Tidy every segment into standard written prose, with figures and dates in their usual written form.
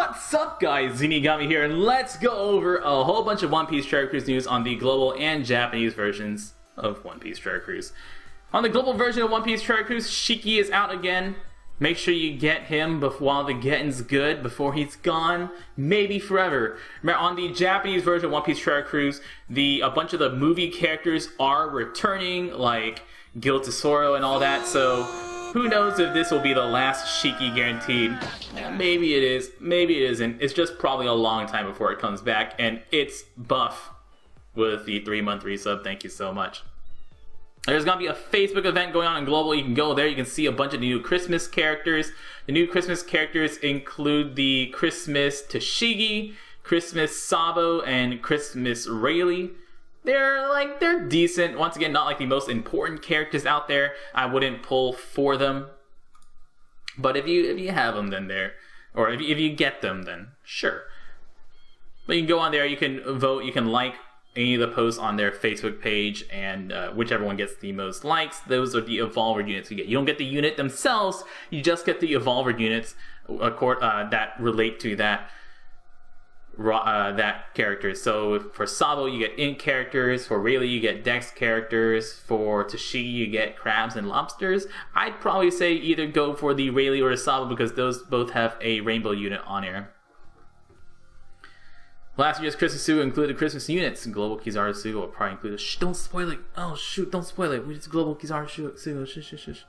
What's up guys, Zeenigami here, and let's go over a whole bunch of One Piece Treasure Cruise news on the global and Japanese versions of One Piece Treasure Cruise. On the global version of One Piece Treasure Cruise, Shiki is out again. Make sure you get him while the getting's good, before he's gone, maybe forever. Remember, on the Japanese version of One Piece Treasure Cruise, a bunch of the movie characters are returning, like Gil Tesoro and all that, so who knows if this will be the last Shiki guaranteed. Maybe it is, maybe it isn't. It's just probably a long time before it comes back, and it's buff with the 3-month resub. Thank you so much. There's going to be a Facebook event going on in Global. You can go there. You can see a bunch of new Christmas characters. The new Christmas characters include the Christmas Tashigi, Christmas Sabo, and Christmas Rayleigh. They're decent. Once again, not like the most important characters out there. I wouldn't pull for them. But if you have them, then or if you get them, then sure. But you can go on there, you can vote, you can like any of the posts on their Facebook page, and whichever one gets the most likes, those are the Evolver units you get. You don't get the unit themselves, you just get the Evolver units that relate to that character. So for Sabo you get Int characters, for Rayleigh you get Dex characters, for Tashigi you get crabs and lobsters. I'd probably say either go for the Rayleigh or the Sabo because those both have a rainbow unit on air. Last year's Christmas Sugo included Christmas units. Global Kizaru Sugo will probably include shh, don't spoil it. Oh shoot, don't spoil it. It's Global Kizaru Sugo. Shh.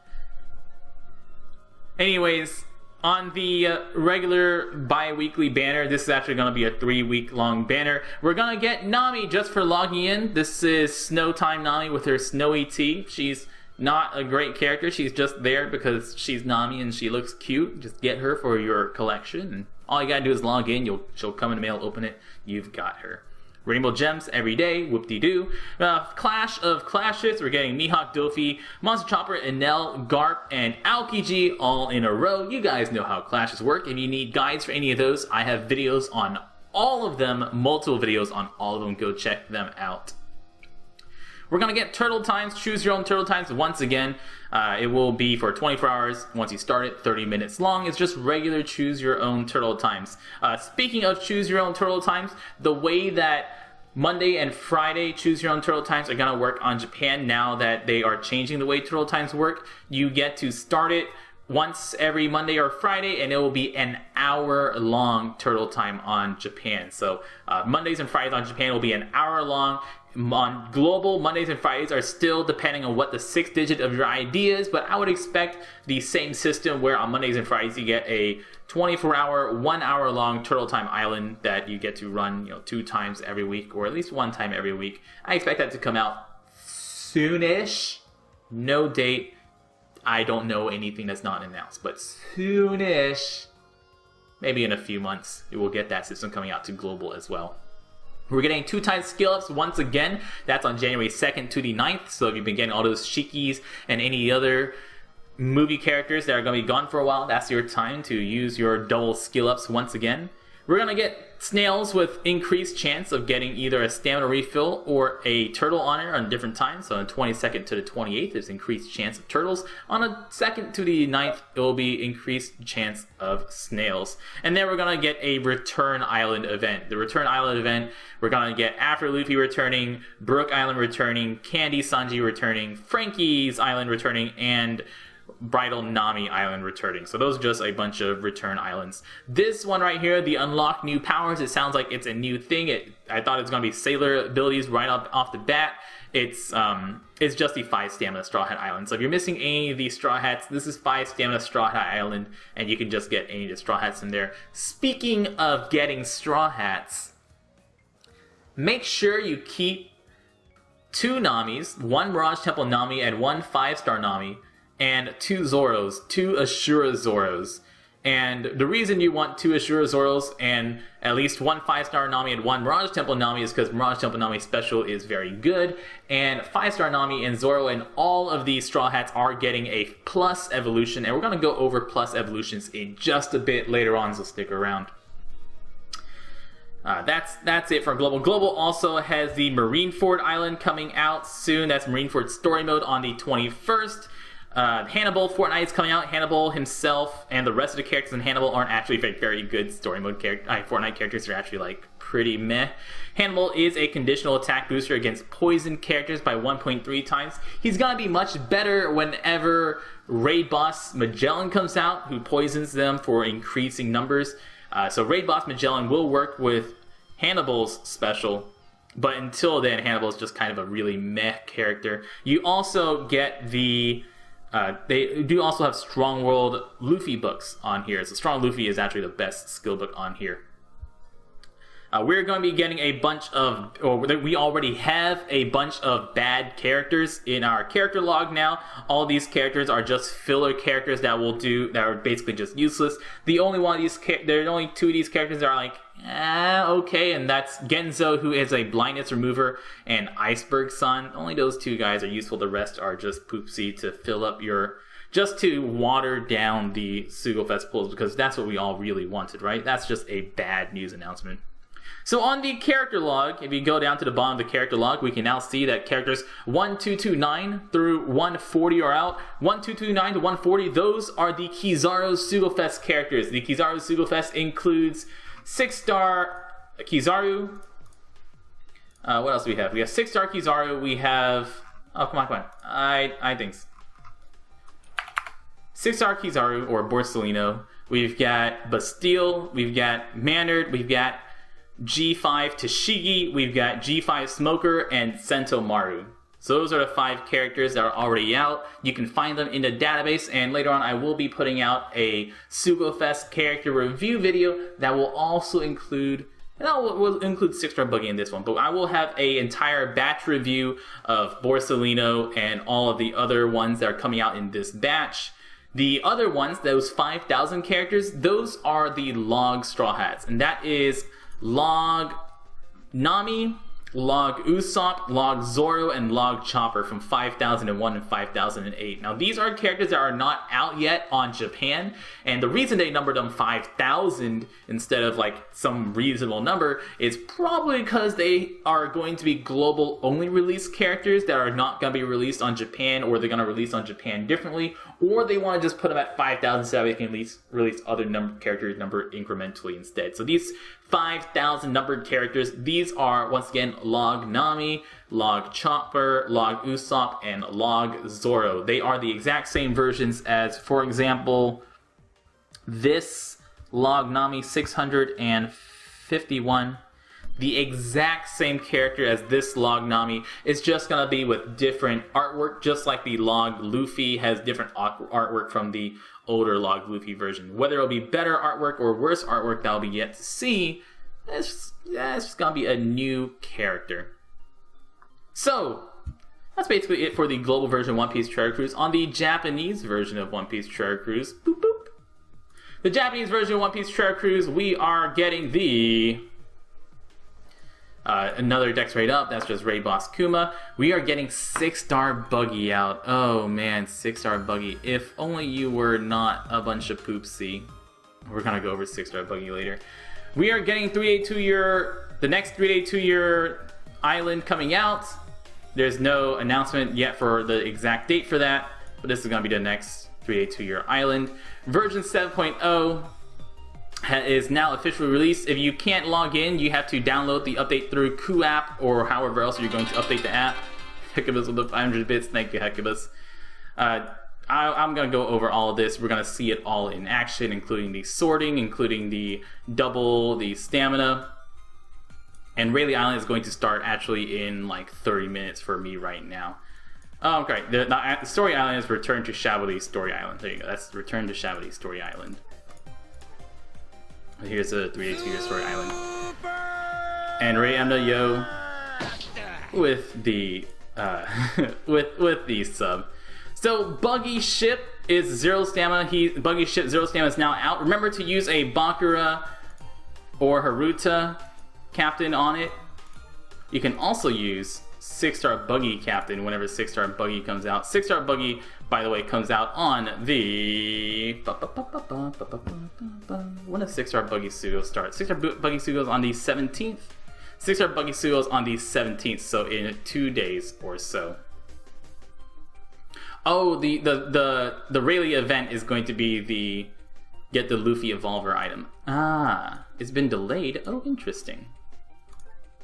Anyways, on the regular bi-weekly banner, this is actually going to be a 3-week long banner. We're going to get Nami just for logging in. This is Snow Time Nami with her snowy tee. She's not a great character. She's just there because she's Nami and she looks cute. Just get her for your collection. And all you got to do is log in. She'll come in the mail, open it. You've got her. Rainbow Gems every day, whoop-de-doo. Clash of Clashes, we're getting Mihawk, Dofi, Monster Chopper, Enel, Garp, and Aokiji all in a row. You guys know how clashes work. If you need guides for any of those, I have videos on all of them, multiple videos on all of them. Go check them out. We're going to get Turtle Times, choose your own Turtle Times once again. It will be for 24 hours. Once you start it, 30 minutes long. It's just regular choose your own Turtle Times. Speaking of choose your own Turtle Times, the way that Monday and Friday choose your own Turtle Times are going to work on Japan now that they are changing the way Turtle Times work. You get to start it once every Monday or Friday, and it will be an hour-long Turtle Time on Japan. So Mondays and Fridays on Japan will be an hour long. On Global, Mondays and Fridays are still depending on what the 6th digit of your ID is, but I would expect the same system where on Mondays and Fridays you get a 24-hour, 1-hour long Turtle Time Island that you get to run 2 times every week, or at least 1 time every week. I expect that to come out soonish. No date. I don't know anything that's not announced, but soonish. Maybe in a few months we will get that system coming out to Global as well. We're getting 2 times skill ups once again. That's on January 2nd to the 9th. So if you've been getting all those Shikis and any other movie characters that are going to be gone for a while, that's your time to use your double skill ups once again. We're going to get snails with increased chance of getting either a stamina refill or a turtle honor on different times. So on the 22nd to the 28th, there's increased chance of turtles. On the 2nd to the 9th, it will be increased chance of snails. And then we're going to get a Return Island event. The Return Island event, we're going to get After Luffy returning, Brook Island returning, Candy Sanji returning, Frankie's Island returning, and Bridal Nami Island returning. So those are just a bunch of return islands. This one right here, the unlock new powers, it sounds like it's a new thing. I thought it was going to be sailor abilities right off the bat. It's just the 5 stamina Straw Hat Island. So if you're missing any of these Straw Hats, this is 5 stamina Straw Hat Island, and you can just get any of the Straw Hats in there. Speaking of getting Straw Hats, make sure you keep 2 Namis, 1 Mirage Temple Nami and 1 5-star Nami, and 2 Zoros, 2 Ashura Zoros. And the reason you want 2 Ashura Zoros and at least 1 5-star Nami and 1 Mirage Temple Nami is because Mirage Temple Nami special is very good, and 5-star Nami and Zoro and all of these Straw Hats are getting a plus evolution, and we're going to go over plus evolutions in just a bit later on, so stick around. That's it for Global. Global also has the Marineford Island coming out soon. That's Marineford Story Mode on the 21st. Hannibal Fortnite is coming out. Hannibal himself and the rest of the characters in Hannibal aren't actually very good story mode Fortnite characters. Are actually like pretty meh. Hannibal is a conditional attack booster against poison characters by 1.3 times. He's gonna be much better whenever Raid Boss Magellan comes out, who poisons them for increasing numbers. So Raid Boss Magellan will work with Hannibal's special. But until then, Hannibal's just kind of a really meh character. You also get the they do also have Strong World Luffy books on here. So Strong Luffy is actually the best skill book on here. We're going to be getting a bunch of, or we already have a bunch of bad characters in our character log now. All these characters are just filler characters that are basically just useless. The only one of these, there are only 2 of these characters that are like, okay, and that's Genzo, who is a blindness remover, and Iceberg Sun. Only those 2 guys are useful. The rest are just poopsie to fill up just to water down the Sugofest pools, because that's what we all really wanted, right? That's just a bad news announcement. So on the character log, if you go down to the bottom of the character log, we can now see that characters 1229 through 140 are out. 1229 to 140, those are the Kizaru Sugofest characters. The Kizaru Sugofest includes 6-star Kizaru. What else do we have? We have 6-star Kizaru. We have... Oh, come on. I think... 6-star Kizaru, or Borsellino. We've got Bastille. We've got Mannered. We've got G5 Tashigi, we've got G5 Smoker, and Sentomaru. So those are the 5 characters that are already out. You can find them in the database, and later on I will be putting out a Sugofest character review video that will also include, and we'll include 6-star Buggy in this one, but I will have an entire batch review of Borsellino and all of the other ones that are coming out in this batch. The other ones, those 5,000 characters, those are the log Straw Hats, and that is Log Nami, Log Usopp, Log Zoro, and Log Chopper from 5001 and 5008. Now, these are characters that are not out yet on Japan, and the reason they numbered them 5,000 instead of like some reasonable number is probably because they are going to be global only release characters that are not going to be released on Japan, or they're going to release on Japan differently, or they want to just put them at 5,000 so that they can release other characters numbered incrementally instead. So these 5,000 numbered characters, these are, once again, Log Nami, Log Chopper, Log Usopp, and Log Zoro. They are the exact same versions as, for example, this Log Nami 651. The exact same character as this Log Nami is just going to be with different artwork, just like the Log Luffy has different artwork from the older Log Luffy version. Whether it'll be better artwork or worse artwork, that'll be yet to see. It's just going to be a new character. So, that's basically it for the global version of One Piece Treasure Cruise. On the Japanese version of One Piece Treasure Cruise, boop boop. The Japanese version of One Piece Treasure Cruise, we are getting the... another Dex Raid up, that's just Raid Boss Kuma. We are getting 6-star Buggy out. Oh man, 6-star Buggy. If only you were not a bunch of poopsie. We're gonna go over 6-star Buggy later. We are getting the next 382-year island coming out. There's no announcement yet for the exact date for that, but this is gonna be the next 382-year island. Version 7.0 is now officially released. If you can't log in, you have to download the update through Ku app or however else you're going to update the app. Heckabus with the 500 bits. Thank you, Heckabus. I'm going to go over all of this. We're going to see it all in action, including the sorting, including the double, the stamina. And Rayleigh Island is going to start actually in like 30 minutes for me right now. Oh, okay. The story island is Return to Shabali Story Island. There you go. That's Return to Shabali Story Island. Here's a 382-year Story Island. And Ray Emna Yo with the with the sub. So Buggy ship is 0 stamina. Buggy ship 0 stamina is now out. Remember to use a Bakura or Haruta captain on it. You can also use 6-star Buggy captain whenever 6-star Buggy comes out. 6-star Buggy, by the way, comes out on the... When does 6-star Buggy Sugo start? 6-star Buggy Sugo is on the 17th. 6-star Buggy Sugo is on the 17th, so in 2 days or so. Oh, the Rayleigh event is going to be the get the Luffy Evolver item. Ah, it's been delayed. Oh, interesting.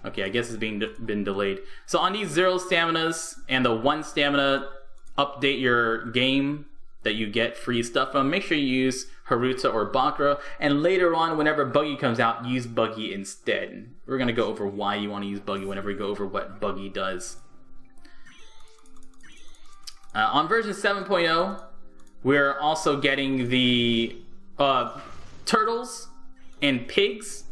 Okay, I guess it's been delayed. So on these 0 staminas and the 1 stamina update your game that you get free stuff from, make sure you use Haruta or Bakura, and later on, whenever Buggy comes out, use Buggy instead. We're gonna go over why you want to use Buggy whenever we go over what Buggy does. On version 7.0, we're also getting the turtles and pigs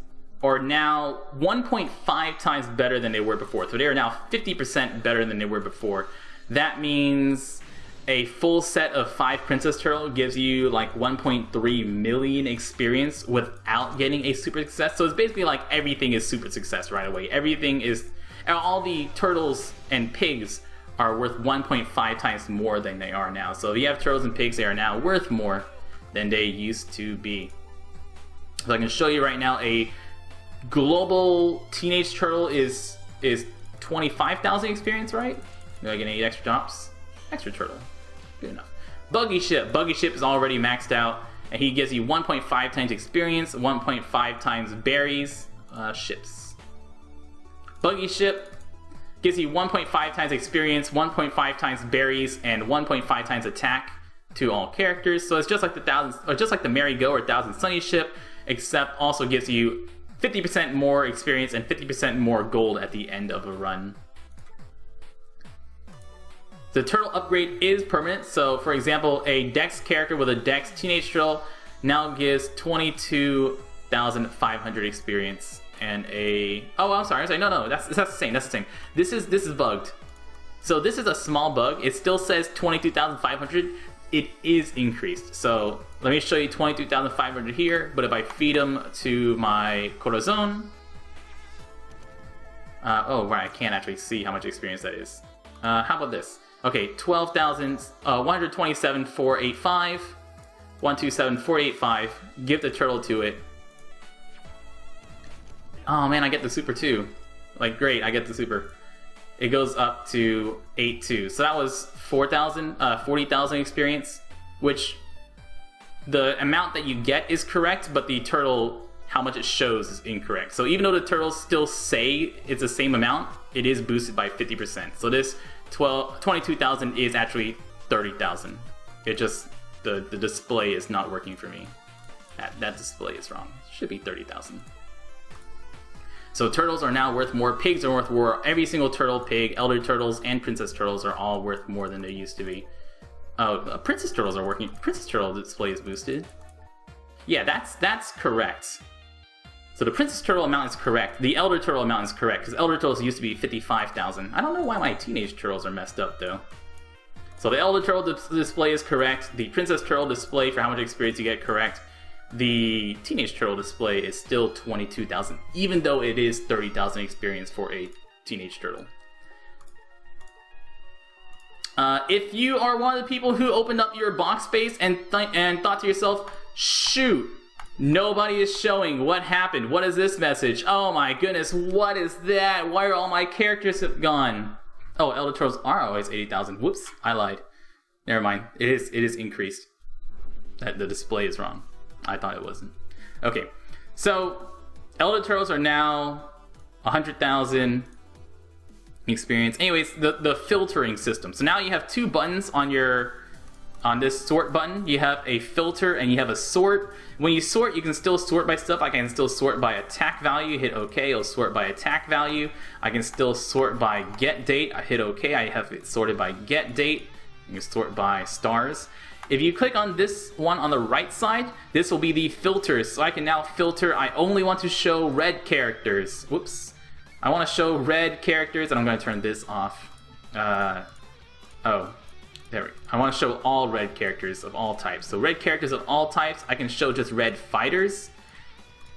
are now 1.5 times better than they were before. So they are now 50% better than they were before. That means a full set of 5 Princess Turtle gives you like 1.3 million experience without getting a super success. So it's basically like everything is super success right away. Everything is, all the turtles and pigs are worth 1.5 times more than they are now. So if you have turtles and pigs, they are now worth more than they used to be. So I can show you right now a global teenage turtle is 25,000 experience, right? Do I get any extra drops? Extra turtle. Good enough. Buggy ship. Buggy ship is already maxed out, and he gives you 1.5 times experience, 1.5 times berries, ships. Buggy ship gives you 1.5 times experience, 1.5 times berries, and 1.5 times attack to all characters. So it's just like the Merry-Go or Thousand Sunny ship, except also gives you 50% more experience and 50% more gold at the end of a run. The turtle upgrade is permanent, so for example, a Dex character with a Dex Teenage Turtle now gives 22,500 experience, and a... Oh, I'm sorry, no, that's the same, This is bugged. So this is a small bug. It still says 22,500. It is increased. So let me show you 22,500 here, but if I feed them to my Corazon... oh, right, I can't actually see how much experience that is. How about this? Okay, 127,485, 127,485. Give the turtle to it. Oh man, I get the super too. Like, great, I get the super. It goes up to 8.2. So that was 40,000 experience, which the amount that you get is correct, but the turtle, how much it shows is incorrect. So even though the turtles still say it's the same amount, it is boosted by 50%. So this 22,000 is actually 30,000. It just, the display is not working for me. That display is wrong. It should be 30,000. So turtles are now worth more, pigs are worth more. Every single turtle, pig, elder turtles, and princess turtles are all worth more than they used to be. Oh, princess turtles are working. Princess turtle display is boosted. Yeah, that's correct. So the princess turtle amount is correct. The elder turtle amount is correct, because elder turtles used to be 55,000. I don't know why my teenage turtles are messed up, though. So the elder turtle display is correct. The princess turtle display for how much experience you get correct. The teenage turtle display is still 22,000, even though it is 30,000 experience for a teenage turtle. If you are one of the people who opened up your box space and thought to yourself, shoot, nobody is showing what happened. What is this message? Oh my goodness, what is that? Why are all my characters gone? Oh, elder turtles are always 80,000. Whoops, I lied. Never mind. It is increased. The display is wrong. I thought it wasn't. Okay, so elder turtles are now 100,000 experience. Anyways, the filtering system. So now you have 2 buttons on this sort button. You have a filter and you have a sort. When you sort, you can still sort by stuff. I can still sort by attack value. Hit OK. It'll sort by attack value. I can still sort by get date. I hit OK. I have it sorted by get date. You can sort by stars. If you click on this one on the right side, this will be the filters. So I can now filter. I only want to show red characters. Whoops. I want to show red characters, and I'm going to turn this off. Oh, there we go. I want to show all red characters of all types. So red characters of all types, I can show just red fighters.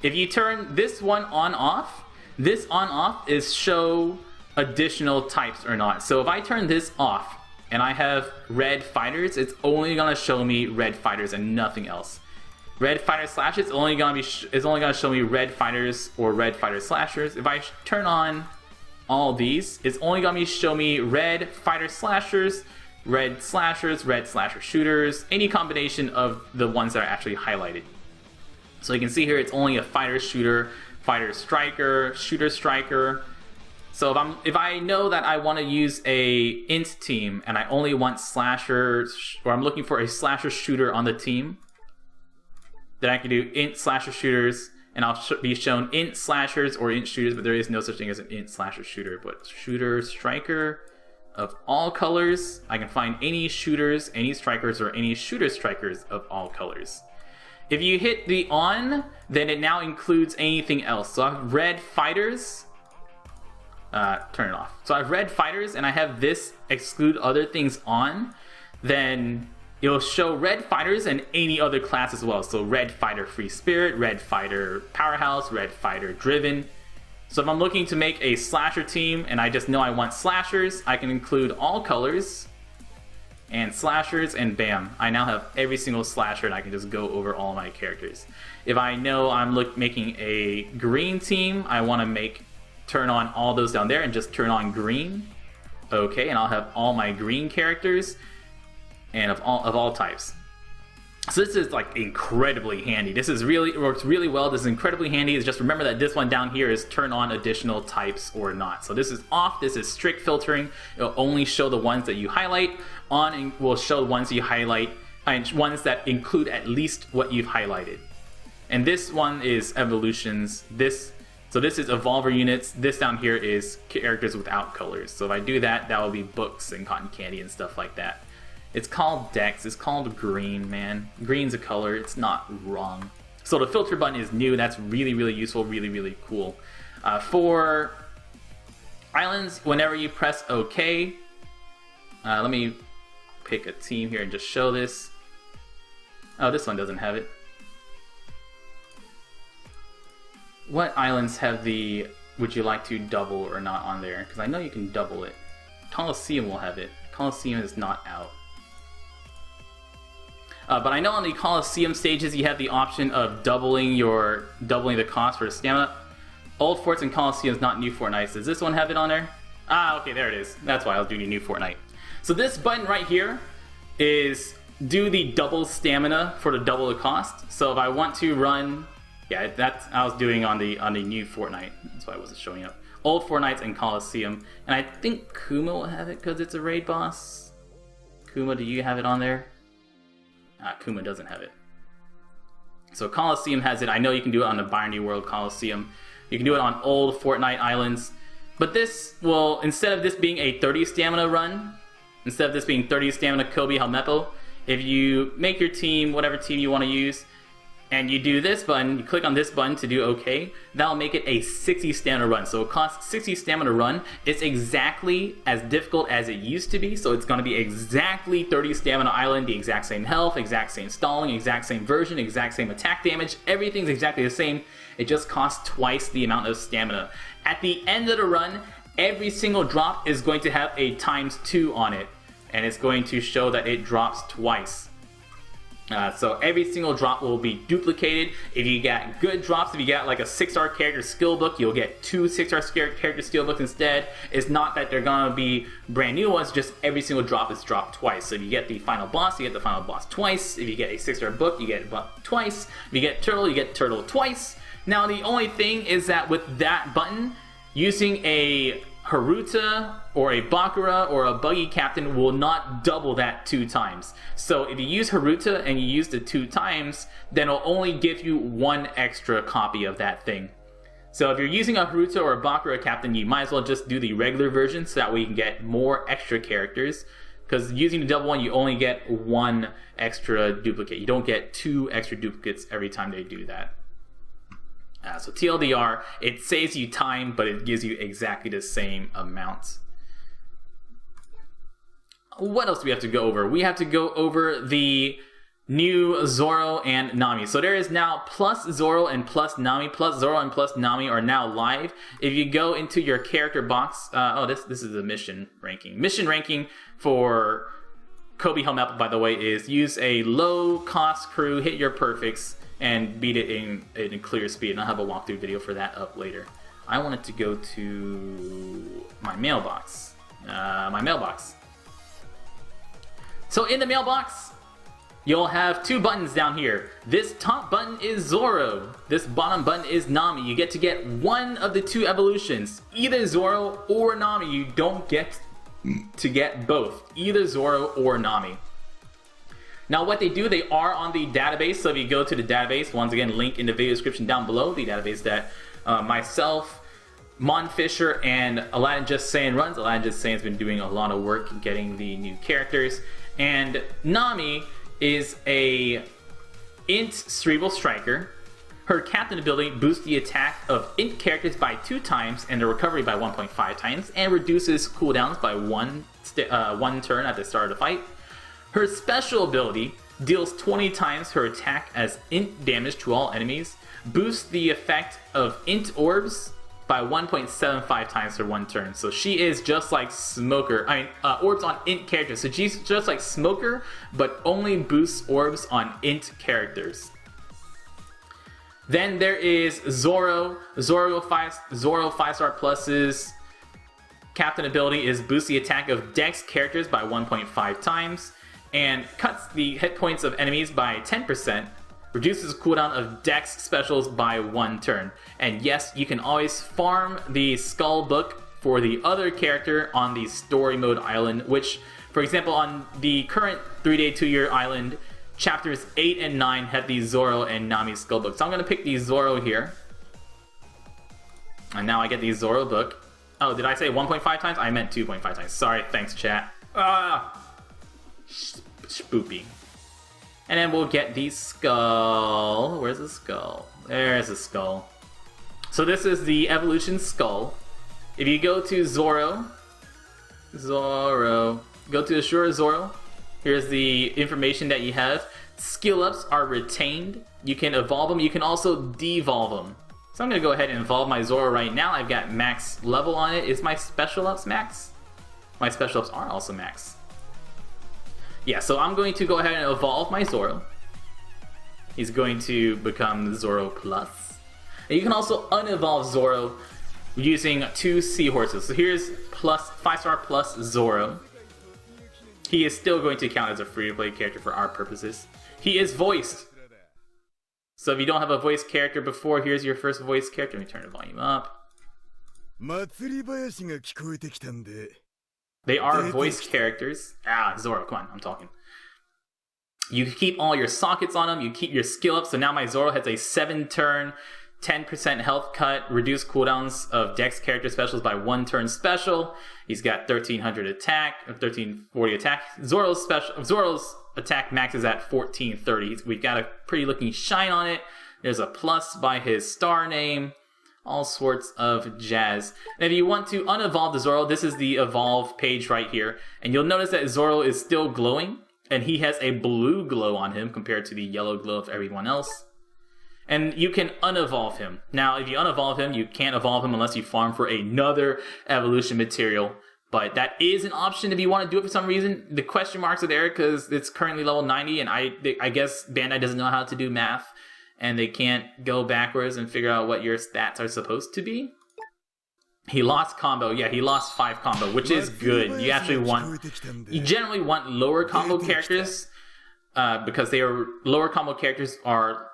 If you turn this one on-off, this on-off is show additional types or not. So if I turn this off, and I have red fighters, it's only gonna show me red fighters and nothing else. Red fighter slashes is only gonna show me red fighters or red fighter slashers. If I turn on all these, it's only gonna show me red fighter slashers, red slashers, red slasher shooters, any combination of the ones that are actually highlighted. So you can see here it's only a fighter shooter, fighter striker, shooter striker. So if I know that I want to use a int team and I only want slashers, or I'm looking for a slasher shooter on the team, then I can do int slasher shooters, and I'll be shown int slashers or int shooters, but there is no such thing as an int slasher shooter. But shooter striker of all colors, I can find any shooters, any strikers, or any shooter strikers of all colors. If you hit the on, then it now includes anything else. So I have red fighters. Turn it off. So I have red fighters and I have this exclude other things on, then it'll show red fighters and any other class as well. So red fighter free spirit, red fighter powerhouse, red fighter driven. So if I'm looking to make a slasher team and I just know I want slashers, I can include all colors and slashers, and bam, I now have every single slasher and I can just go over all my characters. If I know I'm making a green team, I want to turn on all those down there and just turn on green. Okay, and I'll have all my green characters and of all types. So this is like incredibly handy. This is really, it works really well. This is incredibly handy. Is just remember that this one down here is turn on additional types or not. So this is off. This is strict filtering. It'll only show the ones that you highlight. On and will show ones you highlight, and ones that include at least what you've highlighted. And this one is evolutions. So this is evolver units. This down here is characters without colors. So if I do that, that will be books and cotton candy and stuff like that. It's called Dex. It's called green, man. Green's a color. It's not wrong. So the filter button is new. That's really, really useful. Really, really cool. For islands, whenever you press OK, let me pick a team here and just show this. Oh, this one doesn't have it. What islands have the would you like to double or not on there? Because I know you can double it. Colosseum will have it. Colosseum is not out. But I know on the Colosseum stages you have the option of doubling the cost for the stamina. Old Forts and Colosseums, not new Fortnites. Does this one have it on there? Ah, okay, there it is. That's why I was doing a new Fortnite. So this button right here is do the double stamina for the double the cost. So if I want to run, yeah, that's I was doing on the new Fortnite. That's why it wasn't showing up. Old Fortnites and Colosseum, and I think Kuma will have it because it's a raid boss. Kuma, do you have it on there? Kuma doesn't have it. So Colosseum has it. I know you can do it on the Binary World Colosseum. You can do it on old Fortnite islands. But this will, instead of this being a 30 stamina run, instead of this being 30 stamina Kobe Helmeppo, if you make your team, whatever team you want to use, and you do this button, you click on this button to do OK, that'll make it a 60 stamina run. So it costs 60 stamina run. It's exactly as difficult as it used to be, so it's going to be exactly 30 stamina island, the exact same health, exact same stalling, exact same version, exact same attack damage, everything's exactly the same. It just costs twice the amount of stamina. At the end of the run, every single drop is going to have a ×2 on it, and it's going to show that it drops twice. So every single drop will be duplicated. If you got good drops, if you got like a 6-star character skill book, you'll get 2 6-star character skill books instead. It's not that they're gonna be brand new ones, just every single drop is dropped twice. So if you get the final boss, you get the final boss twice. If you get a 6-star book, you get it twice. If you get turtle, you get turtle twice. Now the only thing is that with that button, using a Haruta or a Bakura or a Buggy captain will not double that 2 times. So if you use Haruta and you use the 2 times, then it'll only give you 1 extra copy of that thing. So if you're using a Haruta or a Bakura captain, you might as well just do the regular version so that way you can get more extra characters. Because using the double one, you only get 1 extra duplicate. You don't get 2 extra duplicates every time they do that. So TLDR, it saves you time, but it gives you exactly the same amount. What else do we have to go over? We have to go over the new Zoro and Nami. So there is now plus Zoro and plus Nami. Plus Zoro and plus Nami are now live. If you go into your character box, this is the mission ranking. Mission ranking for Kobe Helmeppo, by the way, is use a low cost crew, hit your perfects, and beat it in clear speed. And I'll have a walkthrough video for that up later. I wanted to go to my mailbox. So in the mailbox, you'll have 2 buttons down here. This top button is Zoro. This bottom button is Nami. You get to get one of the 2 evolutions. Either Zoro or Nami. You don't get to get both. Either Zoro or Nami. Now what they do, they are on the database. So if you go to the database, once again, link in the video description down below. The database that myself, Mon Fisher, and Aladdin Just Saying runs. Aladdin Just Saying has been doing a lot of work getting the new characters. And Nami is a int cerebral striker. Her captain ability boosts the attack of int characters by 2 times and the recovery by 1.5 times, and reduces cooldowns by one turn at the start of the fight. Her special ability deals 20 times her attack as int damage to all enemies, boosts the effect of int orbs by 1.75 times for 1 turn. So she is just like Smoker. Orbs on int characters. So she's just like Smoker, but only boosts orbs on int characters. Then there is Zoro. Zoro 5-star Plus's captain ability is boost the attack of Dex characters by 1.5 times, and cuts the hit points of enemies by 10%. Reduces cooldown of Dex specials by 1 turn. And yes, you can always farm the Skull Book for the other character on the Story Mode Island, which, for example, on the current 3-day 2-year island, chapters 8 and 9 have the Zoro and Nami Skull Book. So I'm going to pick the Zoro here. And now I get the Zoro book. Oh, did I say 1.5 times? I meant 2.5 times. Sorry, thanks chat. Spoopy. And then we'll get the skull. Where's the skull? There's the skull. So this is the evolution skull. If you go to Zoro, go to Ashura Zoro. Here's the information that you have. Skill ups are retained. You can evolve them. You can also devolve them. So I'm going to go ahead and evolve my Zoro right now. I've got max level on it. Is my special ups max? My special ups are also max. Yeah, so I'm going to go ahead and evolve my Zoro. He's going to become Zoro Plus. And you can also unevolve Zoro using 2 seahorses. So here's 5-star plus Zoro. He is still going to count as a free-to-play character for our purposes. He is voiced. So if you don't have a voice character before, here's your first voice character. Let me turn the volume up. They are voice characters. Zoro, come on, I'm talking. You keep all your sockets on them, you keep your skill up. So now my Zoro has a 7-turn, 10% health cut, reduced cooldowns of Dex character specials by 1 turn special. He's got 1300 attack, 1340 attack. Zoro's attack maxes at 1430. We've got a pretty looking shine on it. There's a plus by his star name. All sorts of jazz. And if you want to unevolve the Zoro, this is the evolve page right here. And you'll notice that Zoro is still glowing. And he has a blue glow on him compared to the yellow glow of everyone else. And you can unevolve him. Now, if you unevolve him, you can't evolve him unless you farm for another evolution material. But that is an option if you want to do it for some reason. The question marks are there because it's currently level 90. And I guess Bandai doesn't know how to do math. And they can't go backwards and figure out what your stats are supposed to be. He lost combo. Yeah, he lost 5 combo, which is good. You generally want lower combo characters because lower combo characters are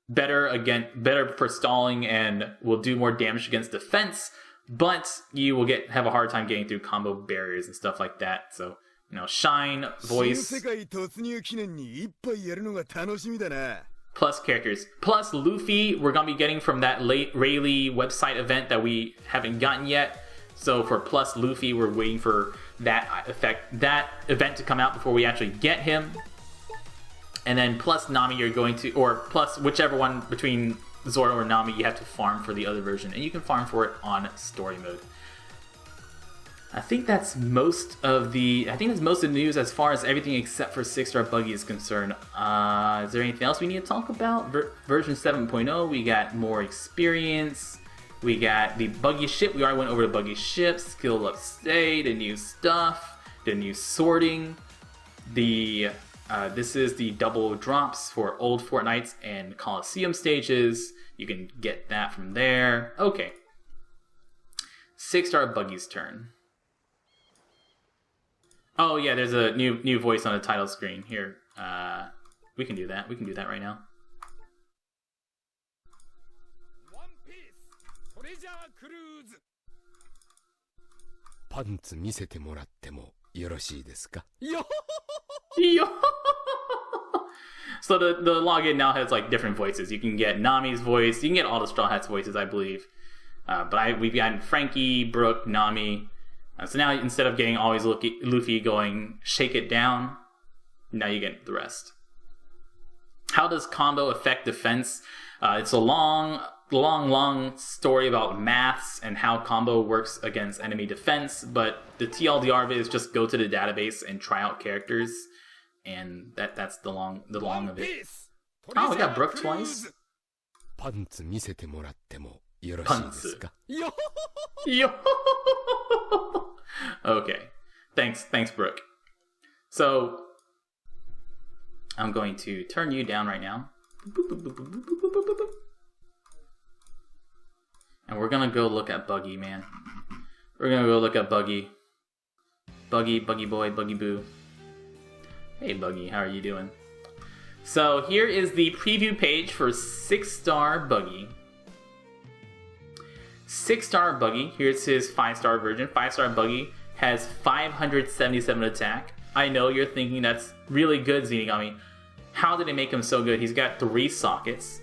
better for stalling and will do more damage against defense. But you will have a hard time getting through combo barriers and stuff like that. So, shine, voice. Plus characters. Plus Luffy, we're going to be getting from that late Rayleigh website event that we haven't gotten yet. So for plus Luffy, we're waiting for that event to come out before we actually get him. And then plus Nami, you're going to, or plus whichever one between Zoro or Nami, you have to farm for the other version. And you can farm for it on story mode. I think that's most of the news as far as everything except for 6-star Buggy is concerned. Is there anything else we need to talk about? Version 7.0, we got more experience. We got the Buggy ship. We already went over the Buggy ship. Skill up stay, the new stuff, the new sorting. This is the double drops for old Fortnites and Coliseum stages. You can get that from there. Okay. 6-star Buggy's turn. Oh yeah, there's a new voice on the title screen here. We can do that. We can do that right now. Pants 見せてもらってもよろしいですか? Yo! So the login now has like different voices. You can get Nami's voice. You can get all the Straw Hats voices, I believe. But we've gotten Frankie, Brook, Nami. So now instead of getting always Luffy going shake it down, now you get the rest. How does combo affect defense? It's a long story about maths and how combo works against enemy defense, but the TLDR of it is just go to the database and try out characters, and that's the long of it. Oh, we got Brook twice. Pants 見せてもらってもよろしいですか? Yo! Okay. Thanks, Brook. So, I'm going to turn you down right now. And we're gonna go look at Buggy, man. We're gonna go look at Buggy. Buggy boy, Buggy boo. Hey Buggy, how are you doing? So here is the preview page for 6-star Buggy. 6-star Buggy, here's his 5-star version. 5-star Buggy has 577 attack. I know you're thinking that's really good, Zeenigami. How did they make him so good? He's got 3 sockets.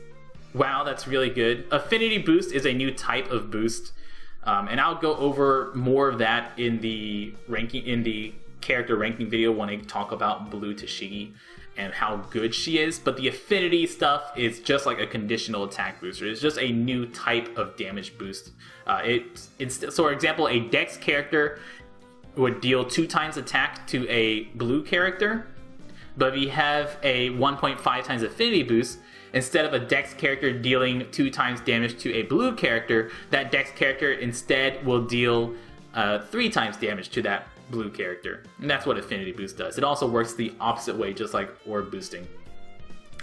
Wow, that's really good. Affinity Boost is a new type of boost. And I'll go over more of that in the character ranking video when I talk about Blue Tashigi and how good she is. But the affinity stuff is just like a conditional attack booster. It's just a new type of damage boost. So for example, a Dex character would deal 2 times attack to a blue character. But if you have a 1.5 times affinity boost, instead of a Dex character dealing 2 times damage to a blue character, that Dex character instead will deal 3 times damage to that blue character. And that's what Affinity Boost does. It also works the opposite way, just like Orb Boosting.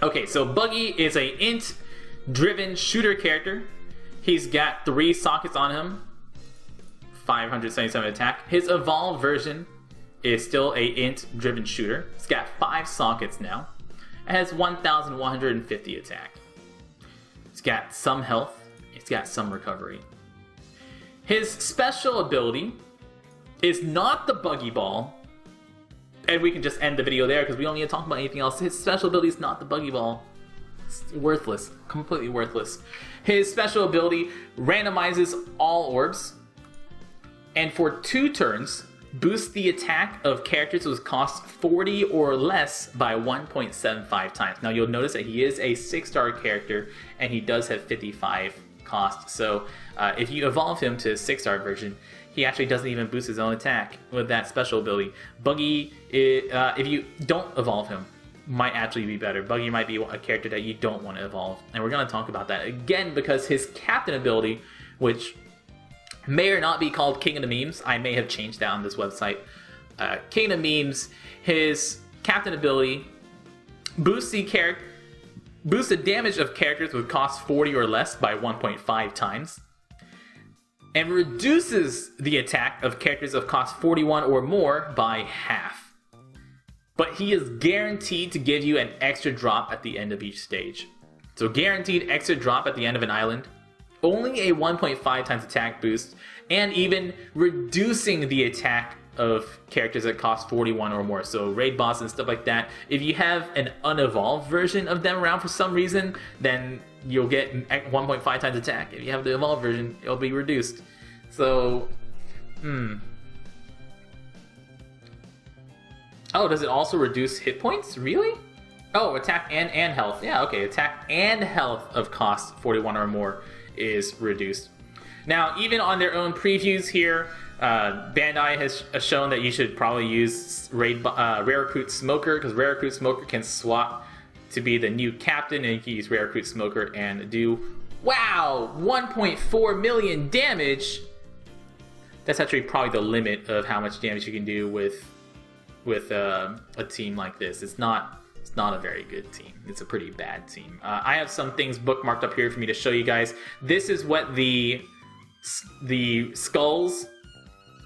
Okay, so Buggy is a int-driven shooter character. He's got 3 sockets on him, 577 attack. His evolved version is still a int-driven shooter. It's got 5 sockets now. It has 1,150 attack. It's got some health. It's got some recovery. His special ability is not the Buggy Ball. And we can just end the video there because we don't need to talk about anything else. His special ability is not the Buggy Ball. It's worthless. Completely worthless. His special ability randomizes all orbs. And for 2 turns, boost the attack of characters with cost 40 or less by 1.75 times. Now you'll notice that he is a 6-star character and he does have 55 cost. So if you evolve him to a 6-star version, he actually doesn't even boost his own attack with that special ability. Buggy, if you don't evolve him, might actually be better. Buggy might be a character that you don't want to evolve. And we're going to talk about that again because his captain ability, which may or not be called King of the Memes. I may have changed that on this website. King of the Memes, his captain ability boosts the damage of characters with cost 40 or less by 1.5 times. And reduces the attack of characters of cost 41 or more by half. But he is guaranteed to give you an extra drop at the end of each stage. So guaranteed extra drop at the end of an island. Only a 1.5 times attack boost, and even reducing the attack of characters that cost 41 or more. So raid boss and stuff like that. If you have an unevolved version of them around for some reason, then you'll get 1.5 times attack. If you have the evolved version, it'll be reduced. So, Oh, does it also reduce hit points? Really? Oh, attack and health. Yeah, okay. Attack and health of cost 41 or more is reduced. Now, even on their own previews here, Bandai has shown that you should probably use Rare Recruit Smoker, because Rare Recruit Smoker can swap to be the new captain, and you can use Rare Recruit Smoker and do, wow, 1.4 million damage. That's actually probably the limit of how much damage you can do with a team like this. It's not a very good team. It's a pretty bad team. I have some things bookmarked up here for me to show you guys. This is what the skulls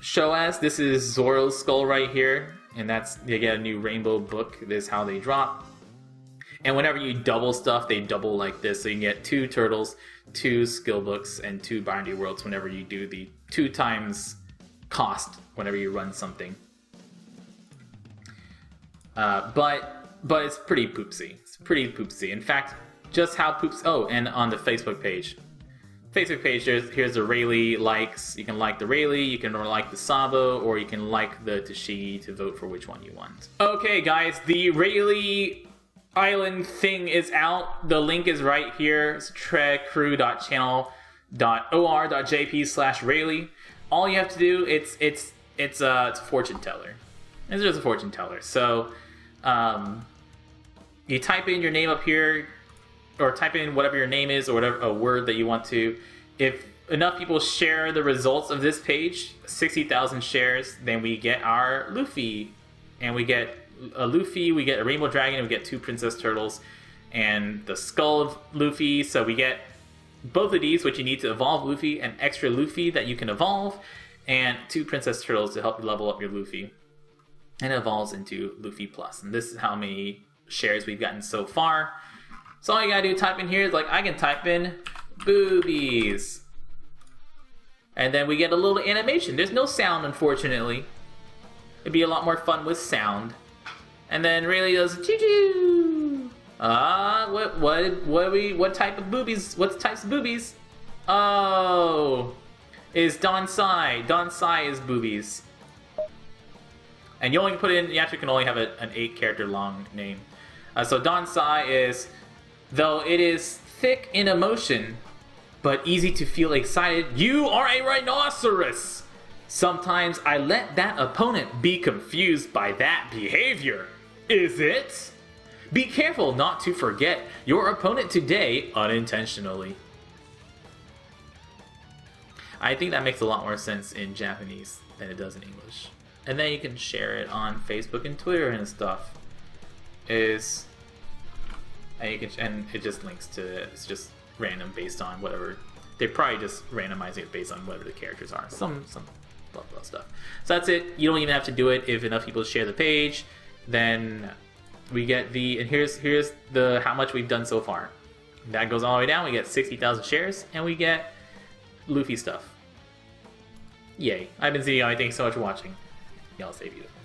show as. This is Zoro's skull right here. and that's you get a new rainbow book. This is how they drop. And whenever you double stuff, they double like this. So you can get 2 turtles, 2 skill books, and 2 binary worlds whenever you do the 2 times cost whenever you run something. But it's pretty poopsy. It's pretty poopsy. In fact, just how poops. Oh, and on the Facebook page. Here's the Rayleigh likes. You can like the Rayleigh, you can like the Sabo, or you can like the Tashigi to vote for which one you want. Okay, guys, the Rayleigh Island thing is out. The link is right here. It's trekcrew.channel.or.jp/Rayleigh. All you have to do, it's a fortune teller. It's just a fortune teller. So, you type in your name up here, or type in whatever your name is, or whatever a word that you want to. If enough people share the results of this page, 60,000 shares, then we get our Luffy, and we get a Luffy, we get a Rainbow Dragon, and we get 2 Princess Turtles, and the skull of Luffy. So we get both of these, which you need to evolve Luffy, an extra Luffy that you can evolve, and 2 Princess Turtles to help you level up your Luffy. And it evolves into Luffy Plus. And this is how many shares we've gotten so far. So all you gotta do, type in here, is like I can type in boobies. And then we get a little animation. There's no sound, unfortunately. It'd be a lot more fun with sound. And then Rayleigh does choo-choo. What type of boobies? What types of boobies? Oh, is Donsai. Donsai is boobies. And you actually can only have an 8 character long name. So Donsai is, though it is thick in emotion, but easy to feel excited, you are a rhinoceros! Sometimes I let that opponent be confused by that behavior. Is it? Be careful not to forget your opponent today unintentionally. I think that makes a lot more sense in Japanese than it does in English. And then you can share it on Facebook and Twitter and stuff. And it just links to it's just random based on whatever. They're probably just randomizing it based on whatever the characters are. Some blah blah stuff. So that's it. You don't even have to do it if enough people share the page. Then we get and here's the how much we've done so far. That goes all the way down. We get 60,000 shares and we get Luffy stuff. Yay! I've been Zeenigami. Thanks so much for watching. Y'all stay beautiful.